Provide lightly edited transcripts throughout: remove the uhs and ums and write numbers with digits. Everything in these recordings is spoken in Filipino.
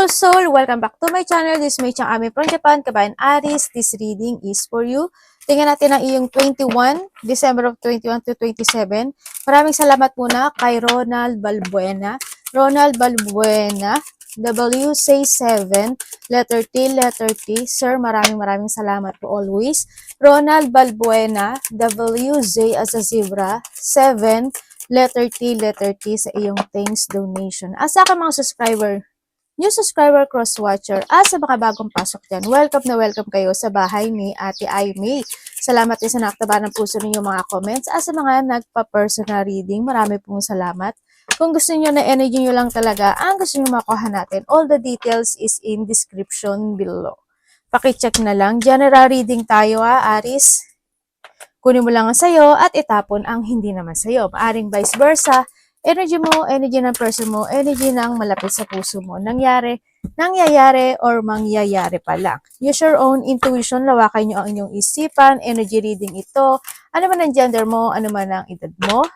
Soul! Welcome back to my channel. This is Mei Chang Ami from Japan, Kabayan Aris. This reading is for you. Tingnan natin ang iyong 21, December of 21 to 27. Maraming salamat muna kay Ronald Balbuena. Ronald Balbuena, W say 7, letter T. Sir, maraming salamat po always. Ronald Balbuena, WZ as a zebra, 7, letter T sa iyong thanks donation. Asa ka mga subscriber? New subscriber cross-watcher at sa mga bagong pasok dyan, welcome na welcome kayo sa bahay ni Ate Aimee. Salamat din sa naktaba ng puso ninyo mga comments at sa mga nagpa-personal reading, marami pong salamat. Kung gusto niyo na energy nyo lang talaga, ang gusto niyo makuha natin, all the details is in description below. Pakicheck na lang. General reading tayo Aris. Kunin mo lang ang sayo at itapon ang hindi naman sayo. Maaring vice versa. Energy mo, energy ng person mo, energy ng malapit sa puso mo. Nangyayari or mangyayari pa lang. Use your own intuition, lawakan nyo ang inyong isipan, energy reading ito. Ano man ang gender mo, ano man ang edad mo.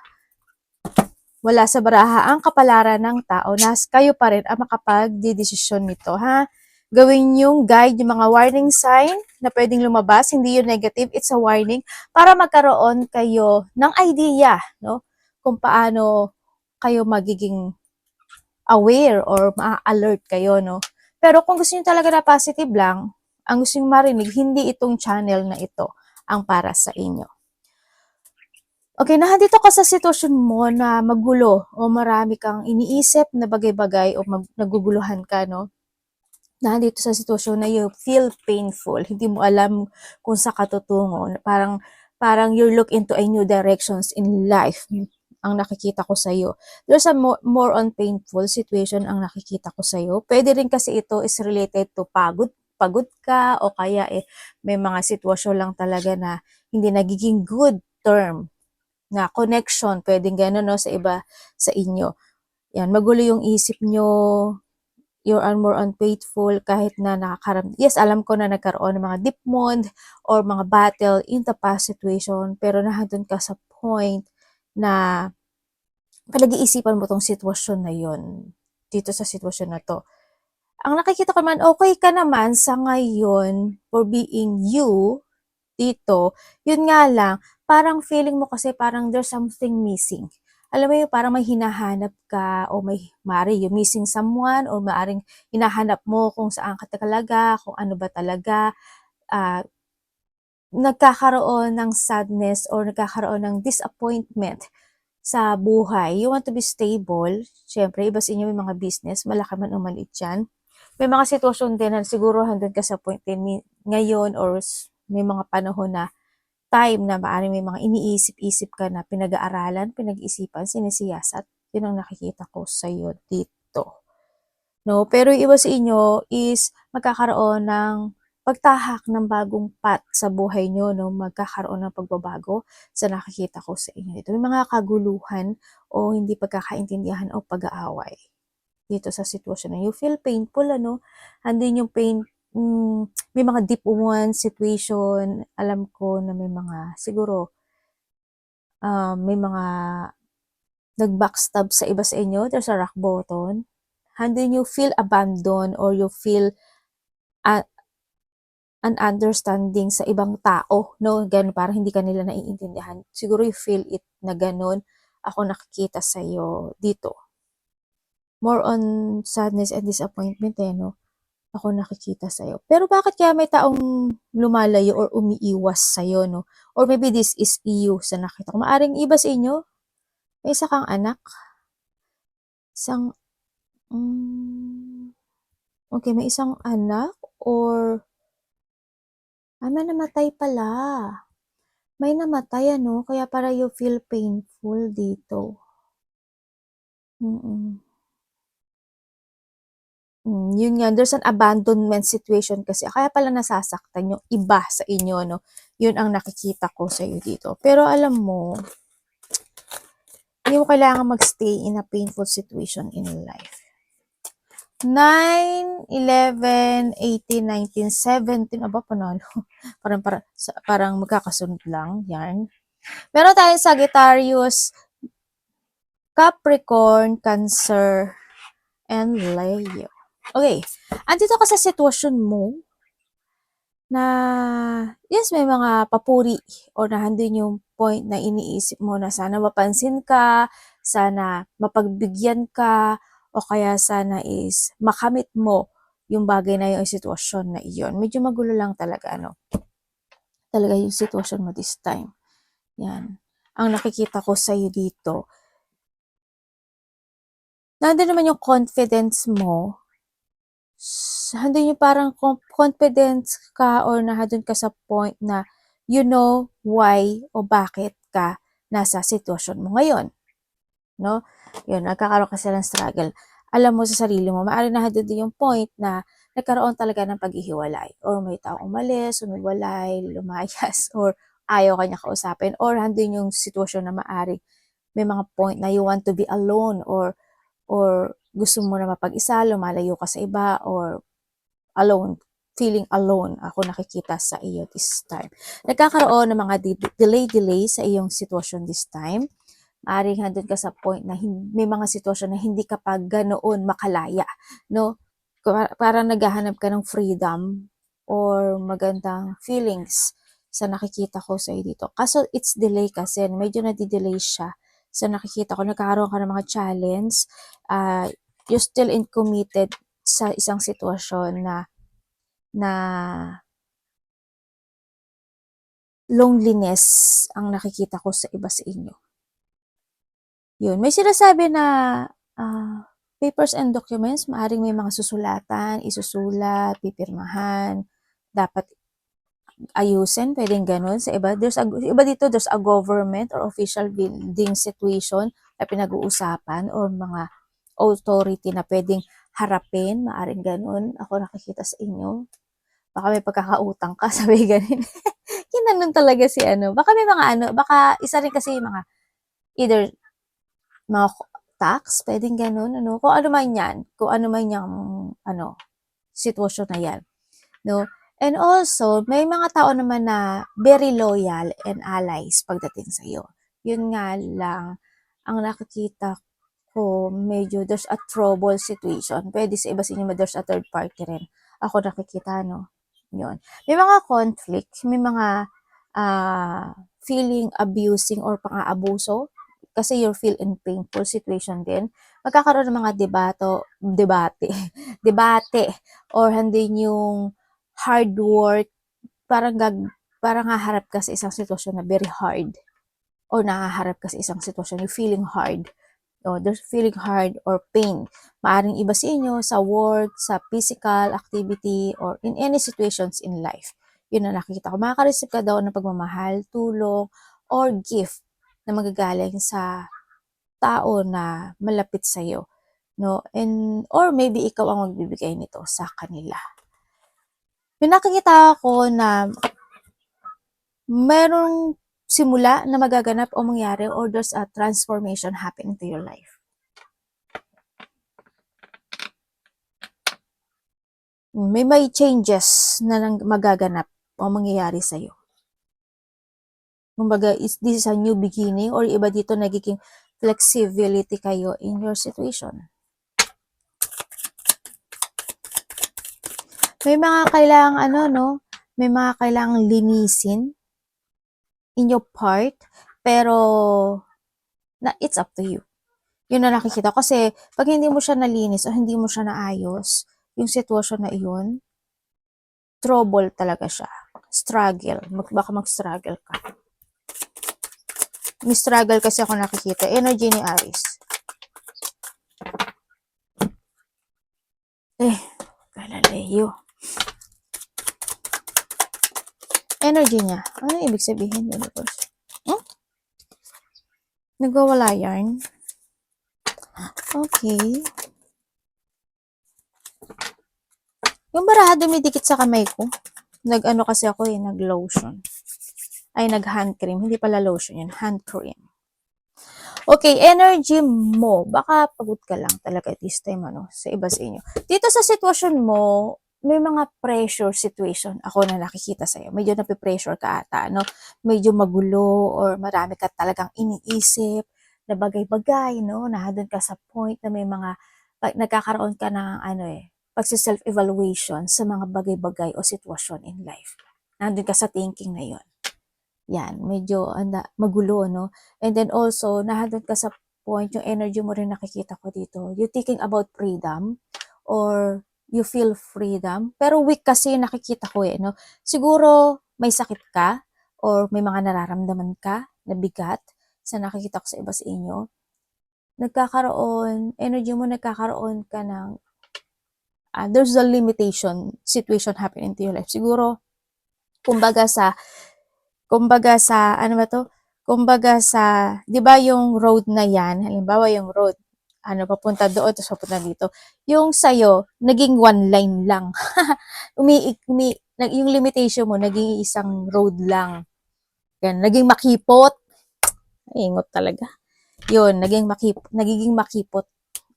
Wala sa baraha ang kapalaran ng tao na kayo pa rin ang makapagdidesisyon nito, ha? Gawin yung guide, yung mga warning sign na pwedeng lumabas, hindi yung negative, it's a warning, para magkaroon kayo ng idea, no? Kung paano kayo magiging aware or ma-alert kayo, no? Pero kung gusto niyo talaga na positive lang, ang gusto niyo marinig, hindi itong channel na ito ang para sa inyo. Okay, nandito ka sa sitwasyon mo na magulo o marami kang iniisip na bagay-bagay o naguguluhan ka, no? Nandito sa sitwasyon na you feel painful, hindi mo alam kung sa katutungo, parang you look into a new directions in life, ang nakikita ko sa'yo. There's a more on painful situation ang nakikita ko sa'yo. Pwede rin kasi ito is related to pagod ka o kaya may mga sitwasyon lang talaga na hindi nagiging good term na connection, pwedeng gano'n, no, sa iba sa inyo. Yan, magulo yung isip nyo, you are more unfaithful kahit na yes, alam ko na nagkaroon ng mga deep wound or mga battle in the past situation, pero nandun ka sa point na pinag-iisipan mo tong sitwasyon na yun, dito sa sitwasyon na to. Ang nakikita ko naman, okay ka naman sa ngayon for being you dito, yun nga lang, parang feeling mo kasi parang there's something missing. Alam mo yung parang may hinahanap ka o maaari you missing someone or maaring hinahanap mo kung saan ka talaga, kung ano ba talaga, nagkakaroon ng sadness or nagkakaroon ng disappointment sa buhay. You want to be stable. Siyempre, iba sa inyo may mga business, malaki man o maliit yan. May mga sitwasyon din na siguro hanggang ka sa point din ngayon or may mga panahon na time na maaaring may mga iniisip-isip ka na pinag-aaralan, pinag-isipan, sinisiyasat. Yun ang nakikita ko sa'yo dito. No? Pero yung iba sa inyo is magkakaroon ng pagtahak ng bagong path sa buhay nyo, no? Magkakaroon ng pagbabago sa nakikita ko sa inyo dito. May mga kaguluhan o hindi pagkakaintindihan o pag-aaway dito sa sitwasyon na you feel painful, ano? Andin yung pain, may mga deep one situation, alam ko na may mga, siguro, may mga nag-backstab sa iba sa inyo, there's a rock bottom, andin you feel abandoned or you feel an understanding sa ibang tao, no? Ganun, parang hindi ka nila naiintindihan. Siguro you feel it na ganun. Ako nakikita sa'yo dito. More on sadness and disappointment, no? Ako nakikita sa'yo. Pero bakit kaya may taong lumalayo or umiiwas sa'yo, no? Or maybe this is you sa nakita ko. Maaring iba sa inyo, may isa kang anak. Okay, may isang anak or may namatay pala. May namatay, ano? Kaya para you feel painful dito. Yun nga, there's an abandonment situation kasi. Kaya pala nasasaktan yung iba sa inyo, no? Yun ang nakikita ko sa iyo dito. Pero alam mo, hindi mo kailangan magstay in a painful situation in life. 9, 11, 18, 19, 17, aba, panalo. parang magkakasunod lang, yan. Meron tayong Sagittarius, Capricorn, Cancer, and Leo. Okay, andito ka sa sitwasyon mo na, yes, may mga papuri or nandun yung point na iniisip mo na sana mapansin ka, sana mapagbigyan ka, o kaya sana is makamit mo yung bagay na yung sitwasyon na iyon. Medyo magulo lang talaga, ano, talaga yung sitwasyon mo this time. Yan. Ang nakikita ko sa'yo dito, nandun naman yung confidence mo, handun yung parang confidence ka or nandun ka sa point na you know why o bakit ka nasa sitwasyon mo ngayon, no? Yun, nagkakaroon kasi ng struggle. Alam mo sa sarili mo, maaari na din yung point na nagkaroon talaga ng paghihiwalay or may taong umalis, umiwalay, lumayas, or ayaw kanya kausapin, or handun yung sitwasyon na maaari may mga point na you want to be alone, or gusto mo na mapag-isa, lumalayo ka sa iba, or alone, feeling alone, ako nakikita sa iyo this time. Nagkakaroon ng mga delay sa iyong sitwasyon this time. Maaring handun ka sa point na may mga sitwasyon na hindi ka pa ganoon makalaya, no? Parang naghahanap ka ng freedom or magandang feelings sa nakikita ko sa iyo dito. Kaso it's delay kasi, medyo nadi-delay siya. So nakikita ko, nagkakaroon ka ng mga challenge, you're still in committed sa isang sitwasyon na loneliness ang nakikita ko sa iba sa inyo. Yun, may sinasabi na papers and documents, maaring may mga susulatan, isusulat, pipirmahan, dapat ayusin, pwedeng ganun. Sa iba, iba dito, there's a government or official building situation na pinag-uusapan or mga authority na pwedeng harapin, maaring ganun. Ako nakikita sa inyo. Baka may pagkakautang ka, sabi ganun. Ginanon talaga si ano. Baka may mga ano, baka isa rin kasi yung mga either mga tax, pwedeng ganun, ano, kung ano man yan, kung ano man yung, ano, sitwasyon na yan, no? And also, may mga tao naman na very loyal and allies pagdating sa iyo. Yun nga lang, ang nakikita ko, medyo there's a trouble situation. Pwede sa iba sa inyo, there's a third party rin. Ako nakikita, no? Yun. May mga conflict, may mga feeling abusing or pang-aabuso kasi you feel in painful situation din. Magkakaroon ng mga debate, or hindi yung hard work, parang parang haharap ka sa isang sitwasyon na very hard, or nahaharap ka sa isang sitwasyon na feeling hard, o there's feeling hard or pain. Maaring iba sa inyo sa work, sa physical activity, or in any situations in life. Yun na nakikita ko. Makaka-receive ka daw ng pagmamahal, tulong, or gift na magagaling sa tao na malapit sa iyo, no? And or maybe ikaw ang magbibigay nito sa kanila. May nakikita ako na merong simula na magaganap o mangyari, or there's a transformation happening to your life. May changes na magaganap o mangyayari sa'yo. Kumbaga, this is a new beginning, or iba dito nagiging flexibility kayo in your situation. May mga kailangang may mga kailangang linisin in your part, pero it's up to you. Yun na nakikita. Kasi pag hindi mo siya nalinis o hindi mo siya naayos, yung sitwasyon na iyon, trouble talaga siya. Struggle. Baka mag-struggle ka. May struggle kasi ako nakikita. Energy ni Aries. Galileo. Energy niya. Ano ibig sabihin, universe? Nagwawala yarn? Okay. Yung baraha dumidikit sa kamay ko. Nag-ano kasi ako nag-lotion. Ay, nag-hand cream. Hindi pala lotion yan. Hand cream. Okay, energy mo. Baka pagod ka lang talaga this time, sa iba sa inyo. Dito sa sitwasyon mo, may mga pressure situation ako na nakikita sa'yo. Medyo napipressure ka ata, Medyo magulo, or marami ka talagang iniisip na bagay-bagay, Nahadon ka sa point na may mga, nagkakaroon ka ng, pagsi-self-evaluation sa mga bagay-bagay o sitwasyon in life. Nandun ka sa thinking na yun. Yan, medyo magulo, no? And then also, nandun ka sa point, yung energy mo rin nakikita ko dito. You thinking about freedom or you feel freedom. Pero weak kasi nakikita ko no? Siguro may sakit ka or may mga nararamdaman ka na bigat sa nakikita ko sa iba sa inyo. Energy mo nagkakaroon ka ng there's a limitation situation happening into your life. Siguro, kumbaga sa, ano ba to? Kumbaga sa, di ba yung road na yan, halimbawa yung road, papunta doon, tapos papunta dito. Yung sa'yo, naging one line lang. Yung limitation mo, naging isang road lang. Yan, naging makipot. Ingot talaga. Yun, nagiging makipot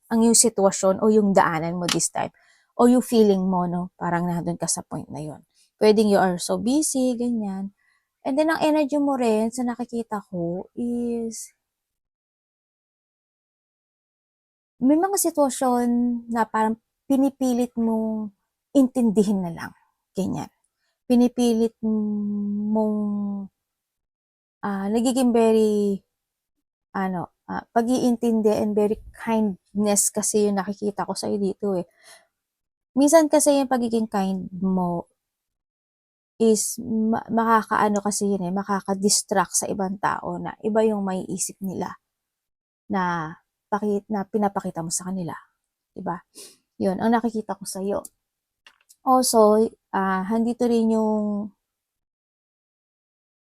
ang yung sitwasyon o yung daanan mo this time. O yung feeling mo, no? Parang nandun ka sa point na yun. Pwedeng you are so busy, ganyan. And then, ang energy mo rin sa nakikita ko is may mga sitwasyon na parang pinipilit mong intindihin na lang. Ganyan. Pinipilit mong nagiging very pag-iintindi and very kindness kasi yung nakikita ko sa'yo dito eh. Minsan kasi yung pagiging kind mo is makakaano kasi yun makaka-distract sa ibang tao na iba yung may isip nila na pinapakita mo sa kanila. Diba? Yun, ang nakikita ko sa'yo. Also, handito rin yung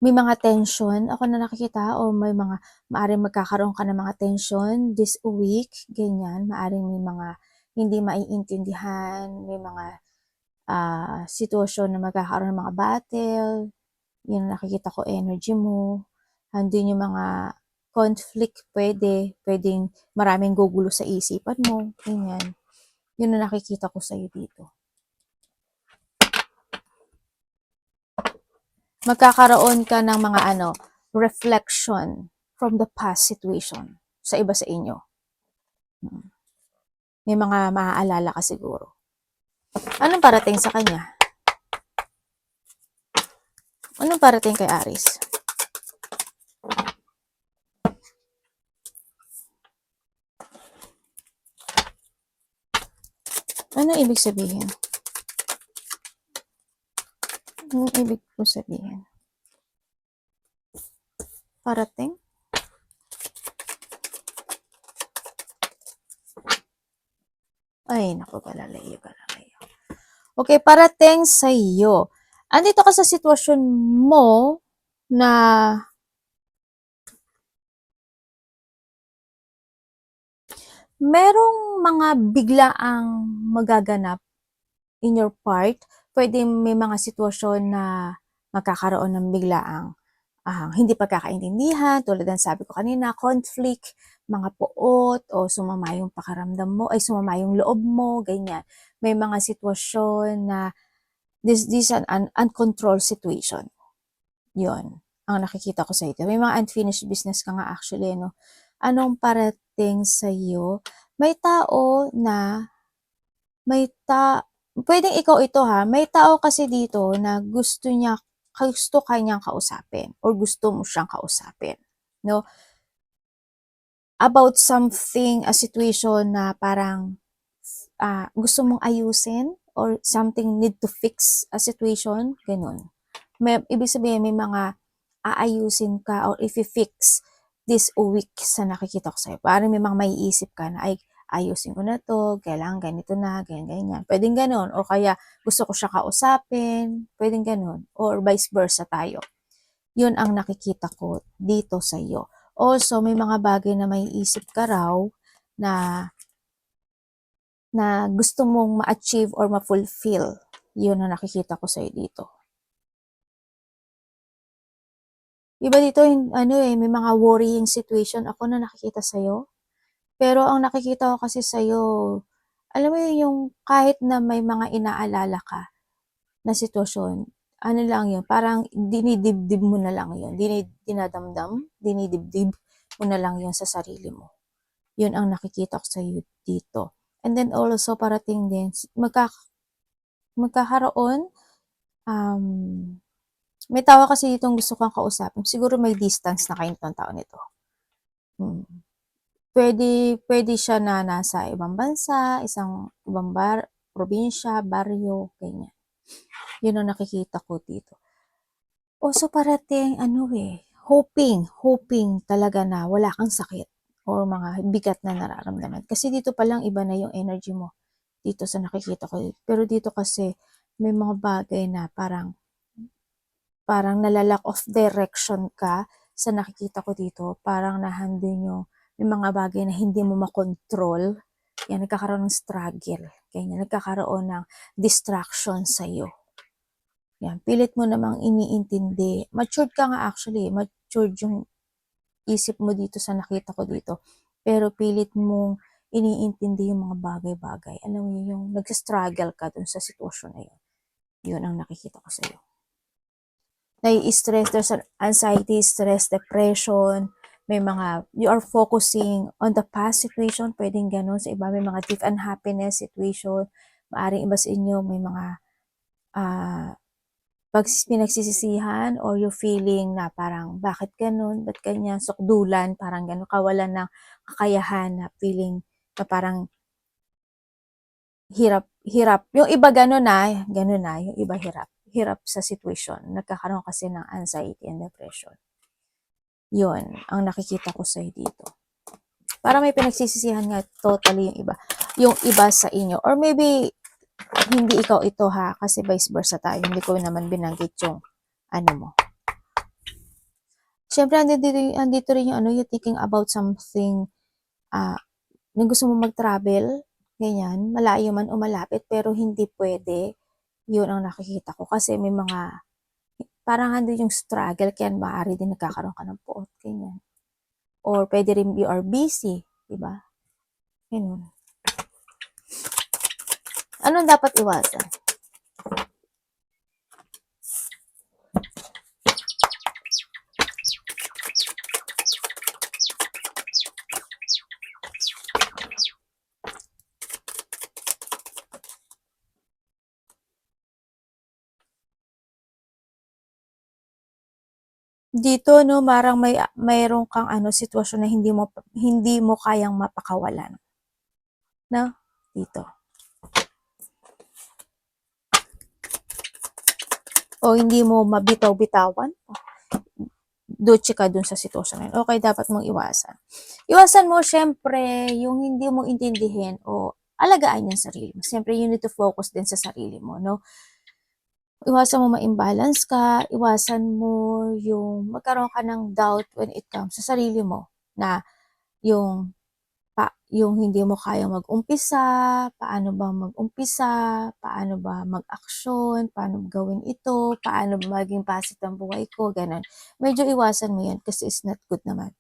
may mga tension ako na nakikita o maaring magkakaroon ka ng mga tension this week, ganyan. Maaring may mga hindi maiintindihan, may mga sitwasyon na magkakaroon ng mga battle, yun nakikita ko energy mo. Andun yung mga conflict pwedeng maraming gugulo sa isipan mo, ganyan. Yun na nakikita ko sa'yo dito. Magkakaroon ka ng mga reflection from the past situation sa iba sa inyo. May mga maaalala ka siguro. Anong parating sa kanya? Anong parating kay Aries? Ano ibig sabihin? Anong ibig po sabihin? Parating? Ay, naku, galalayo. Okay, parating sa iyo. Andito ka sa sitwasyon mo na merong mga biglaang magaganap in your part. Pwede may mga sitwasyon na magkakaroon ng biglaang hindi pagkakaintindihan, tulad ng sabi ko kanina, conflict, mga puot, o sumama yung pakiramdam mo, ay sumama yung loob mo, ganyan. May mga sitwasyon na this is an uncontrolled situation. Yun, ang nakikita ko sa ito. May mga unfinished business ka nga actually, no? Anong parating sa iyo? May tao na, pwedeng ikaw ito ha, may tao kasi dito na gusto kanyang kausapin or gusto mo siyang kausapin, no? About something, a situation na parang gusto mong ayusin or something need to fix a situation, ganun. Ibig sabihin, may mga aayusin ka or if-fix this week sa nakikita ko sa'yo. Parang may mga maiisip ka na, ay, ayusin ko na to, kailangan ganito na, ganyan. Pwedeng ganun. O kaya, gusto ko siya kausapin, pwedeng ganun. Or vice versa tayo. Yun ang nakikita ko dito sa iyo. Also, may mga bagay na maiisip ka raw na gusto mong ma-achieve or ma-fulfill. Yun ang nakikita ko sa iyo dito. Iba dito, may mga worrying situation ako na nakikita sa'yo. Pero ang nakikita ko kasi sa'yo, alam mo yung kahit na may mga inaalala ka na sitwasyon, ano lang yun, parang dinidibdib mo na lang yun. Dinidibdib mo na lang yun sa sarili mo. Yun ang nakikita ko sa'yo dito. And then also parating din, magkakaroon, may tao kasi ditong gusto kang kausapin. Siguro may distance na kayo nitong tao nito. Pwede siya na nasa ibang bansa, isang ibang probinsya, baryo, ganyan. Yun ang nakikita ko dito. So parating, hoping talaga na wala kang sakit or mga bigat na nararamdaman. Kasi dito palang iba na yung energy mo dito sa nakikita ko. Pero dito kasi may mga bagay na parang nalalack of direction ka sa nakikita ko dito. Parang nahandin yung may mga bagay na hindi mo makontrol. Yan, nagkakaroon ng struggle. Ganyan, nagkakaroon ng distraction sa'yo. Yan, pilit mo namang iniintindi. Matured ka nga actually. Matured yung isip mo dito sa nakita ko dito. Pero pilit mong iniintindi yung mga bagay-bagay. Alam mo yung nag-struggle ka dun sa sitwasyon na yun. Yun ang nakikita ko sa'yo. Nai-stress, there's an anxiety, stress, depression, may mga, you are focusing on the past situation, pwedeng ganun sa iba, may mga deep unhappiness situation, maaring iba sa inyo, may mga pinagsisisihan or you feeling na parang bakit ganun, ba't ganyan, sukdulan, parang ganun, kawalan ng kakayahan na feeling na parang hirap. Yung iba ganun na, yung iba hirap sa situation. Nagkakaroon kasi ng anxiety and depression. Yun, ang nakikita ko sa'yo dito. Para may pinagsisisihan nga totally yung iba sa inyo. Or maybe, hindi ikaw ito ha, kasi vice versa tayo. Hindi ko naman binanggit yung mo. Siyempre, andito rin yung you're thinking about something, na gusto mo mag-travel, ganyan, malayo man o malapit, pero hindi pwede. Yun ang nakikita ko. Kasi may mga, parang andun yung struggle, kaya maaari din nagkakaroon ka ng poot, ganyan. Or pwede rin you are busy, diba? Ganun. Anong dapat iwasan? Dito marang mayroon kang sitwasyon na hindi mo kayang mapakawalan. No? Dito. O hindi mo mabitaw-bitawan. Dutsi ka dun sa sitwasyon na yun. Okay, dapat mong iwasan. Iwasan mo, syempre, yung hindi mo intindihin o alagaan yung sarili mo. Syempre, you need to focus din sa sarili mo, no? Iwasan mo ma-imbalance ka, iwasan mo yung magkaroon ka ng doubt when it comes sa sarili mo na yung hindi mo kayang mag-umpisa, paano ba mag-umpisa, paano ba mag-aksyon, paano gawin ito, paano ba maging positive ang buhay ko, ganun. Medyo iwasan mo yan kasi it's not good naman.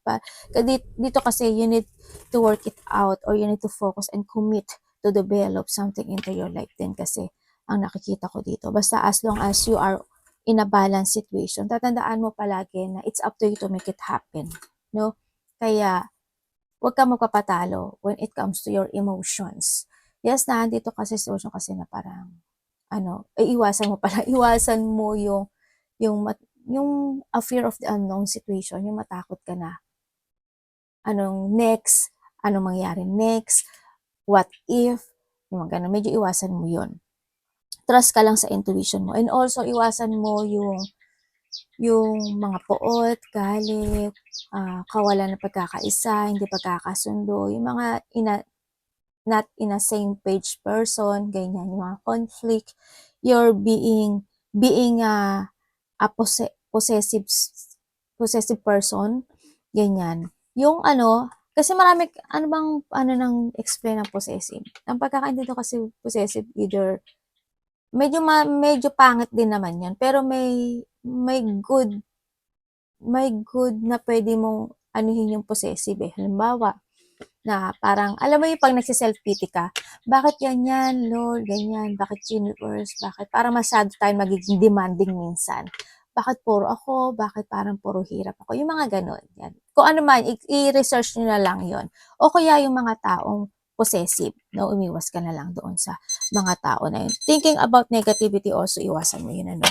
Dito kasi you need to work it out or you need to focus and commit to develop something into your life din kasi ang nakikita ko dito. Basta as long as you are in a balanced situation, tatandaan mo palagi na it's up to you to make it happen. No? Kaya, huwag ka magpapatalo when it comes to your emotions. Yes, nandito kasi situation kasi na parang, iwasan mo pala, iwasan mo yung a fear of the unknown situation, yung matakot ka na. Anong next? Anong mangyari next? What if? Yung mga ganun, medyo iwasan mo yun. Trust ka lang sa intuition mo. And also, iwasan mo yung mga poot, galit, kawalan ng pagkakaisa, hindi pagkakasundo, yung mga not in a same page person, ganyan, yung mga conflict, you're being a possessive person, ganyan. Yung kasi marami, nang explain ng possessive? Ang pagkakaintindi kasi possessive, either, medyo pangit din naman yan, pero may good na pwede mong anuhin yung possessive eh. Halimbawa, na parang, alam mo yung pag nagsiself-pity ka, bakit ganyan, Lord, ganyan, bakit universe, bakit, parang masyado tayo magiging demanding minsan. Bakit puro ako, bakit parang puro hirap ako, yung mga ganun. Yan. Kung ano man, i-research nyo na lang yon. O kaya yung mga taong possessive, no? Umiwas ka na lang doon sa mga tao na yun. Thinking about negativity also, iwasan mo yun, ano?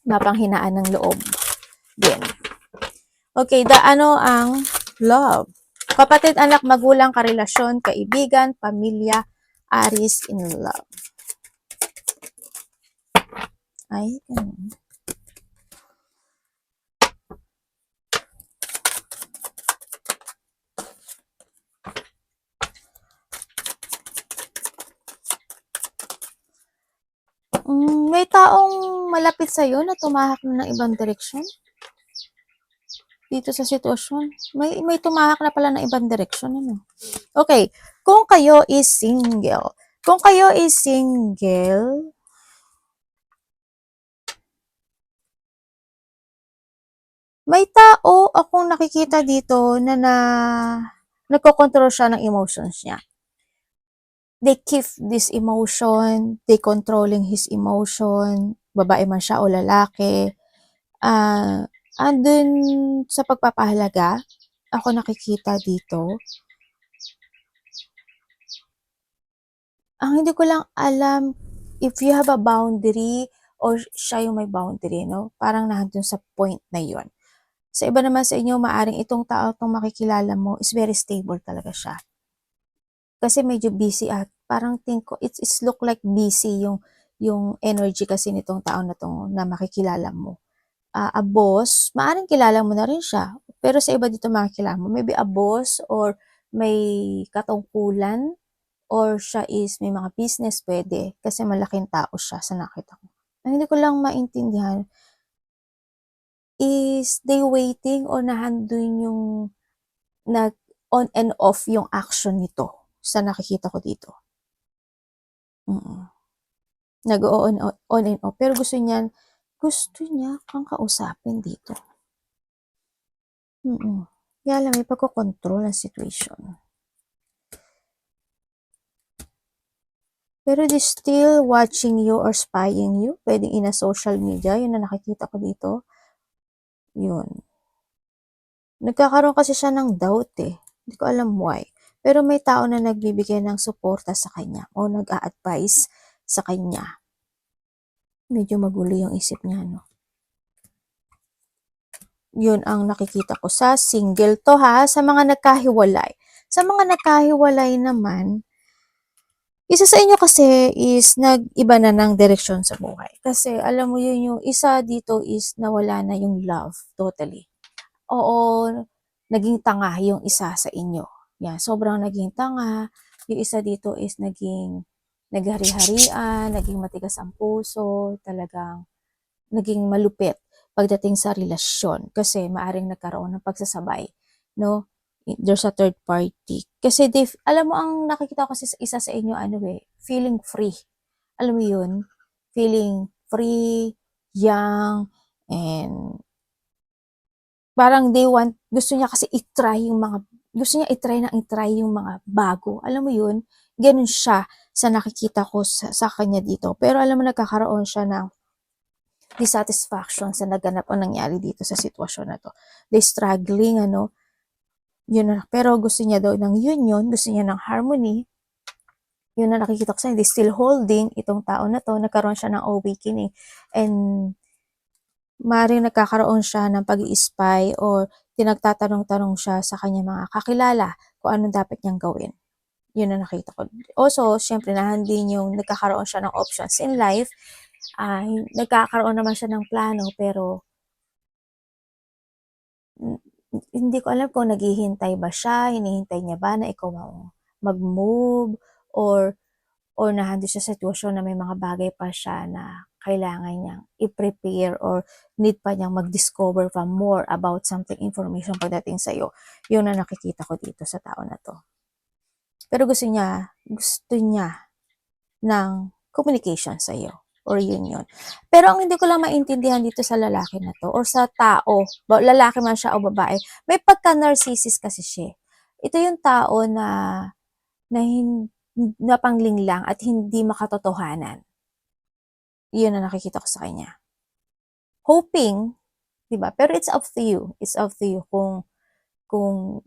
Mapanghinaan ng loob din. Okay, ano ang love? Kapatid, anak, magulang, karelasyon, kaibigan, pamilya, Aries in love. Ay, ganun. May taong malapit sa'yo na tumahak na ng ibang direksyon? Dito sa sitwasyon, may tumahak na pala ng ibang direksyon, ano? Okay, kung kayo is single, may tao akong nakikita dito na nagkokontrol siya ng emotions niya. They keep this emotion, they controlling his emotion, babae man siya o lalaki. Andun sa pagpapahalaga, ako nakikita dito. Ang hindi ko lang alam if you have a boundary or siya yung may boundary, no? Parang nandun sa point na yun. Sa iba naman sa inyo, maaring itong tao itong makikilala mo is very stable talaga siya. Kasi medyo busy at parang think ko, it's look like busy yung energy kasi nitong tao na to na makikilala mo. A boss, maaring kilala mo na rin siya. Pero sa iba dito makikilala mo, maybe a boss or may katungkulan or siya is may mga business pwede kasi malaking tao siya sa nakita ko. Ang hindi ko lang maintindihan is they waiting or nahandun yung nag on and off yung action nito sa nakikita ko dito. Nag-on on and off pero gusto niya kang kausapin dito. Kaya lang may pagkokontrol ng situation. Pero they still watching you or spying you. Pwedeng ina social media. Yun na nakikita ko dito. Yun. Nagkakaroon kasi siya ng doubt eh. Hindi ko alam why. Pero may tao na nagbibigay ng suporta sa kanya o nag-a-advise sa kanya. Medyo magulo yung isip niya, no? Yun ang nakikita ko sa single to ha. Sa mga nagkahiwalay. Sa mga nagkahiwalay naman, isa sa inyo kasi is nag-iba na ng direksyon sa buhay. Kasi alam mo yun, yung isa dito is nawala na yung love totally. Oo, naging tanga yung isa sa inyo. Yan, sobrang naging tanga. Yung isa dito is naghari-harian, naging matigas ang puso, talagang naging malupit pagdating sa relasyon. Kasi maaring nagkaroon ng pagsasabay, no? There's a third party. Kasi alam mo, ang nakikita ko kasi sa isa sa inyo, feeling free. Alam mo yun? Feeling free, young, and parang gusto niya kasi gusto niya i-try yung mga bago. Alam mo yun? Ganun siya sa nakikita ko sa kanya dito. Pero alam mo, nagkakaroon siya ng dissatisfaction sa naganap o nangyari dito sa sitwasyon na to. They struggling, yun na, pero gusto niya daw ng union, gusto niya ng harmony. Yun na nakikita ko sa hindi still holding itong tao na to, nagkaroon siya ng awakening and maaaring nagkakaroon siya ng pag-i-spy or tinagtatanong-tanong siya sa kanya mga kakilala kung anong dapat niyang gawin. Yun na nakita ko. Also, syempre nahandin yung nagkakaroon siya ng options in life. Nagkakaroon naman siya ng plano pero hindi ko alam kung naghihintay ba siya, hinihintay niya ba na ikaw mag-move or nandun siya sa sitwasyon na may mga bagay pa siya na kailangan niyang i-prepare or need pa niyang mag-discover pa more about something information pagdating sa'yo. Yun na nakikita ko dito sa tao na to. Pero gusto niya ng communication sa'yo or union. Pero ang hindi ko lang maintindihan dito sa lalaki na to or sa tao, lalaki man siya o babae, may pagka-narcissist kasi siya. Ito yung tao na pangling lang at hindi makatotohanan. Yun na nakikita ko sa kanya. Hoping, 'di ba? Pero it's up to you. It's up to you kung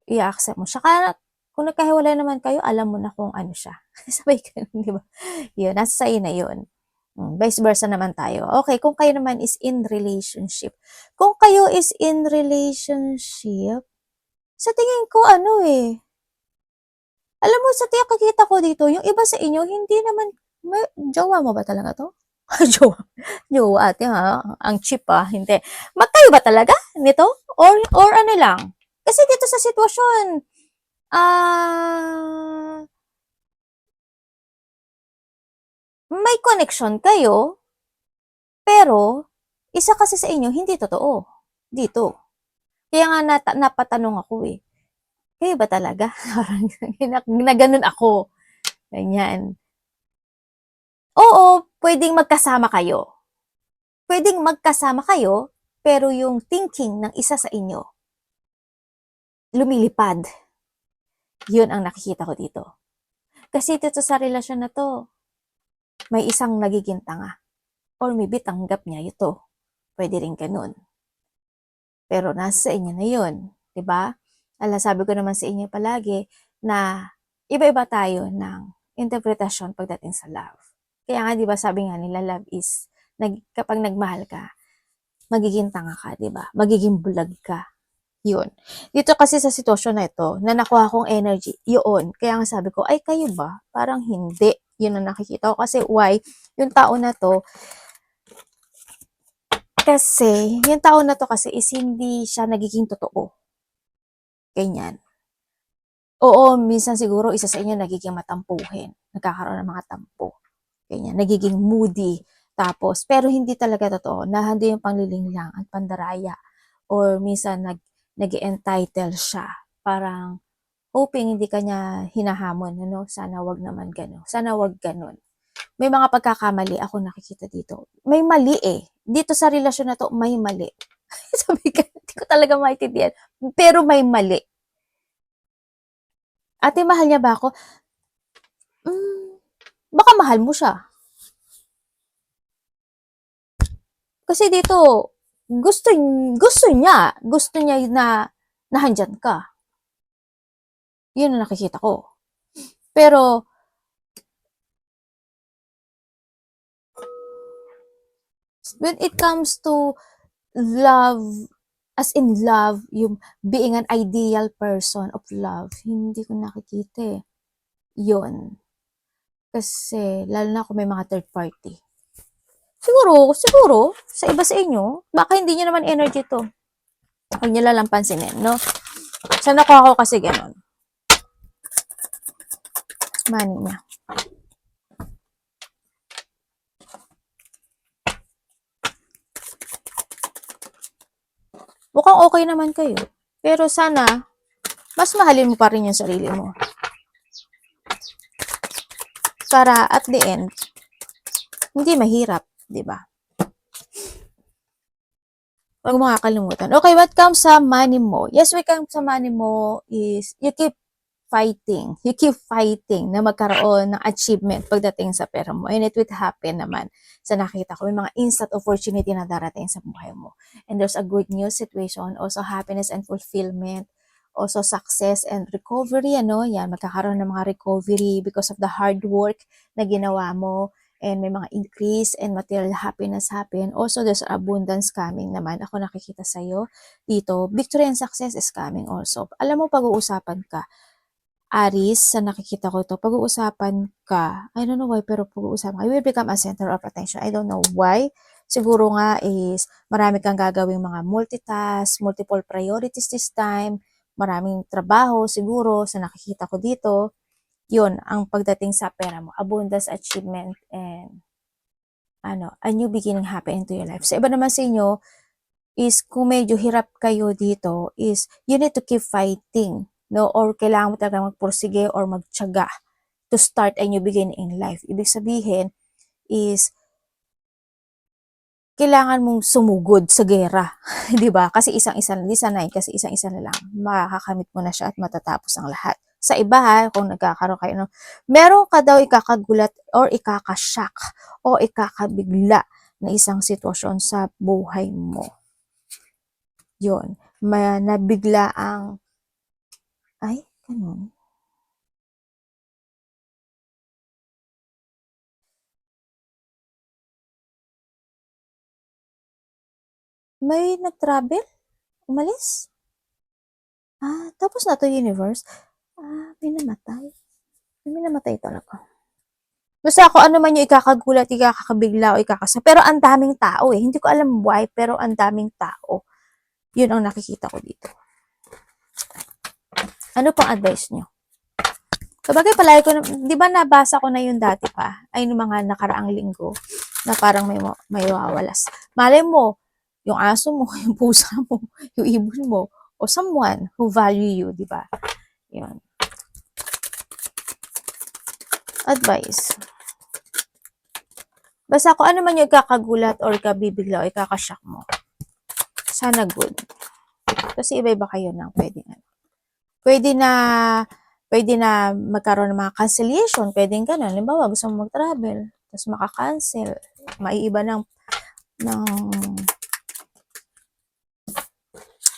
i-accept mo. Saka Kung nagkahiwalay naman kayo, alam mo na kung ano siya. Sabay ganun, di ba? Yun, nasa sa'yo na yun. Vice versa naman tayo. Okay, kung kayo naman is in relationship. Kung kayo is in relationship, sa tingin ko ano eh, alam mo sa kakita ko dito, yung iba sa inyo, hindi naman, jowa mo ba talaga to? Jowa. Jowa ate ha, ang cheap ah, hindi. Magkayo ba talaga nito? Or ano lang? Kasi dito sa sitwasyon, may connection kayo, pero isa kasi sa inyo hindi totoo dito. Kaya nga napatanong ako eh, kayo ba talaga? Parang na ganun ako. Ganyan. Oo, pwedeng magkasama kayo. Pwedeng magkasama kayo, pero yung thinking ng isa sa inyo, lumilipad. Yun ang nakikita ko dito. Kasi dito sa relasyon na to, may isang nagiging tanga. Or maybe tanggap niya ito. Pwede rin ganun. Pero nasa sa inyo na yun. Diba? Sabi ko naman sa inyo palagi na iba-iba tayo ng interpretasyon pagdating sa love. Kaya nga, diba, sabi nga nila, love is, kapag nagmahal ka, magiging tanga ka, diba? Magiging bulag ka. Yun. Dito kasi sa sitwasyon na ito, na nakuha kong energy, yun. Kaya nga sabi ko, ay kayo ba? Parang hindi. Yun ang nakikita ko. Kasi why? Yung tao na to, is hindi siya nagiging totoo. Ganyan. Oo, minsan siguro isa sa inyo nagiging matampuhin. Nagkakaroon ng mga tampo. Ganyan. Nagiging moody. Tapos, pero hindi talaga totoo. Nahandi yung panglilinglang at pandaraya. Or minsan nag-entitle siya. Parang, hoping hindi kanya hinahamon, ano? Sana wag naman gano'n. Sana wag gano'n. May mga pagkakamali ako nakikita dito. May mali eh. Dito sa relasyon na to, may mali. Sabi ka, hindi ko talaga maintindihan. Pero may mali. Ate, mahal niya ba ako? Baka mahal mo siya. Kasi dito, gusto niya na nahandyan ka. Yun ang nakikita ko. Pero, when it comes to love, as in love, yung being an ideal person of love, hindi ko nakikita eh. Yun. Kasi, lalo na kung may mga third party. Siguro, sa iba sa inyo, baka hindi nyo naman energy to. Huwag nyo lang pansinin, no? Sana ako kasi ganun. Money niya. Mukhang okay naman kayo. Pero sana, mas mahalin mo pa rin yung sarili mo. Para at the end, hindi mahirap, di ba? Huwag mo kakalimutan. Okay, what comes sa money mo? Yes, what comes sa money mo is you keep fighting. You keep fighting na magkaroon ng achievement pagdating sa pera mo. And it will happen naman sa nakita ko. May mga instant opportunity na darating sa buhay mo. And there's a good news situation, also happiness and fulfillment, also success and recovery, ano, yan, magkakaroon ng mga recovery because of the hard work na ginawa mo, and may mga increase and material happiness happen. Also, there's abundance coming naman. Ako nakikita sa'yo dito. Victory and success is coming also. Alam mo, pag-uusapan ka, Aries, sa nakikita ko ito, pag-uusapan ka, I don't know why, pero pag-uusapan ka, you will become a center of attention. I don't know why. Siguro nga is, marami kang gagawing mga multitask, multiple priorities this time, maraming trabaho, siguro, sa nakikita ko dito. Yun, ang pagdating sa pera mo, abundance, achievement, and a new beginning happen into your life. Sa iba naman sa inyo, is kung medyo hirap kayo dito, is you need to keep fighting, no? Or kailangan mo talaga magpursige or magtiyaga to start a new beginning in life. Ibig sabihin is kailangan mong sumugod sa gera, 'di ba? Kasi isang-isa lang, di sanay, kasi isang-isa na lang, makakamit mo na siya at matatapos ang lahat. Sa iba ha, kung nagkakaroon kayo, no, meron ka daw ikakagulat or ikakashock o ikakabigla na isang sitwasyon sa buhay mo. Yun, nabigla ang, ay, ganun. May nag-travel? Umalis? Tapos na to universe? May namatay. May namatay talaga. Basta ako ano man yung ikakagulat, ikakakabigla o pero ang daming tao eh. Hindi ko alam why, pero ang daming tao. Yun ang nakikita ko dito. Ano pang advice nyo? Sabagay palagi ko na, di ba nabasa ko na yung dati pa, ay yung mga nakaraang linggo, na parang may wawalas. Malay mo, yung aso mo, yung pusa mo, yung ibon mo, o someone who value you, di ba? Yun. Advice. Basta kung ano man yung kakagulat or kabibigla o ikakashock mo, sana good. Kasi iba-iba kayo ng pwede na magkaroon ng mga cancellation, pwedeng ganun. Halimbawa, gusto mo mag-travel, tapos maka-cancel, maiiba ng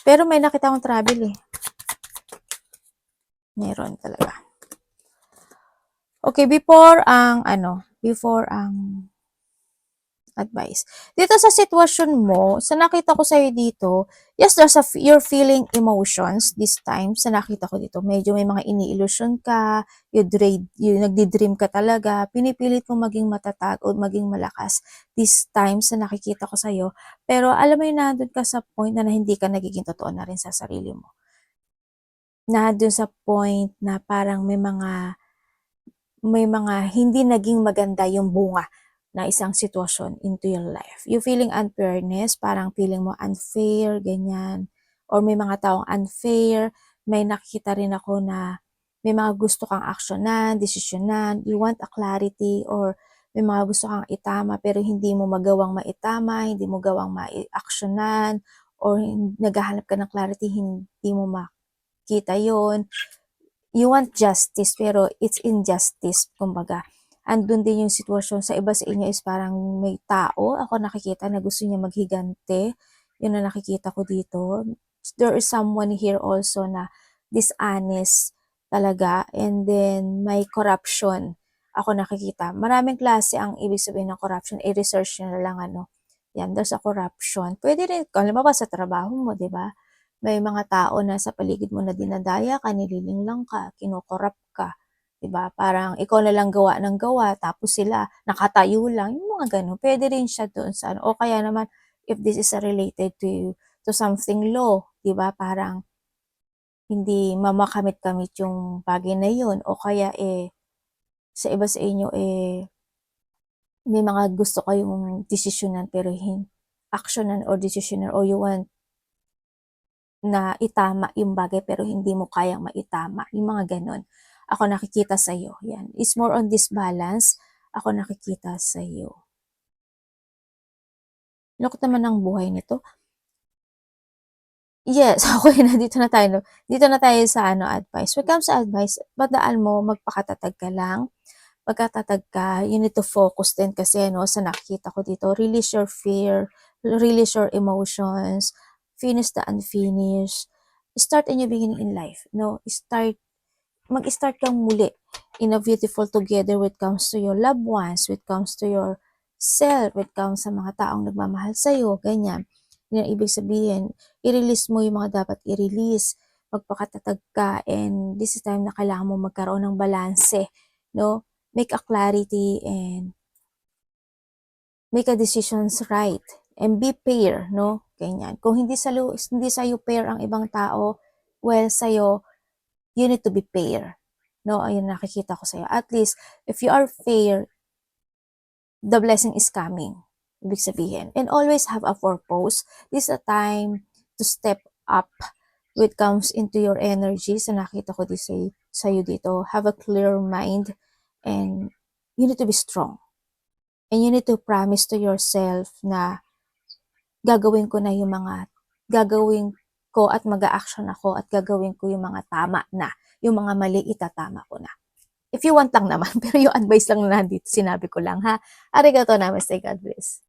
pero may nakita akong travel eh. Meron talaga. Okay, before ang advice. Dito sa sitwasyon mo, sa nakita ko sa'yo dito, yes, you're feeling emotions this time. Sa nakita ko dito, medyo may mga ini-illusion ka, nagdi-dream ka talaga, pinipilit mo maging matatag o maging malakas this time sa nakikita ko sa'yo. Pero alam mo yun, nandun ka sa point na hindi ka nagiging totoo na rin sa sarili mo. Nandun sa point na parang may mga hindi naging maganda yung bunga na isang sitwasyon into your life. You feeling unfairness, parang feeling mo unfair, ganyan. Or may mga taong unfair, may nakikita rin ako na may mga gusto kang aksyonan, desisyonan, you want a clarity, or may mga gusto kang itama pero hindi mo magawang maitama, hindi mo gawang ma-aksyonan, or naghahanap ka ng clarity, hindi mo makita yon. You want justice pero it's injustice, kumbaga. Andun din yung sitwasyon sa iba sa inyo is parang may tao ako nakikita na gusto niya maghigante. Yun na nakikita ko dito. There is someone here also na dishonest talaga, and then may corruption ako nakikita. Maraming klase ang ibig sabihin ng corruption. I-research nyo na lang Yan, there's a corruption. Pwede rin, halimbawa sa trabaho mo, di ba? May mga tao na sa paligid mo na dinadaya ka, nililinglang ka, kinokorap ka, 'di ba? Parang ikaw na lang gawa ng gawa, tapos sila nakatayo lang, yung mga gano'n. Pwede rin siya doon sa o kaya naman if this is related to something law, 'di ba? Parang hindi mamakamit-kamit yung bagay na yun, o kaya sa iba sa inyo may mga gusto kayong desisyonan pero aksyonan or desisyonan, or you want na itama yung bagay pero hindi mo kayang maitama, yung mga ganon. Ako nakikita sa'yo, yan. It's more on this balance, ako nakikita sa'yo. Lungkot naman ang buhay nito. Yes, okay na, dito na tayo. Dito na tayo sa advice. When it comes to advice, badaan mo, magpakatatag ka lang. Pagkatatag ka, you need to focus din kasi sa nakikita ko dito, release your fear, release your emotions, finish the unfinished, start a new beginning in life. Mag-start kang muli in a beautiful together when it comes to your loved ones, when it comes to your self, when it comes sa mga taong nagmamahal sa'yo, ganyan. Yan ibig sabihin, i-release mo yung mga dapat i-release, magpakatatag ka, and this is time na kailangan mo magkaroon ng balanse, make a clarity and make a decisions right and be fair, ganyan. Kung hindi sa'yo fair ang ibang tao, well, sa'yo, you need to be fair. Ayun nakikita ko sa'yo. At least, if you are fair, the blessing is coming. Ibig sabihin. And always have a purpose. This is a time to step up when it comes into your energy. So nakita ko sa'yo dito. Have a clear mind and you need to be strong. And you need to promise to yourself na gagawin ko at mag-a-action ako at gagawin ko yung mga tama na. Yung mga mali, itatama ko na. If you want lang naman, pero yung advice lang na nandito, sinabi ko lang ha. Arigato namaste, God bless.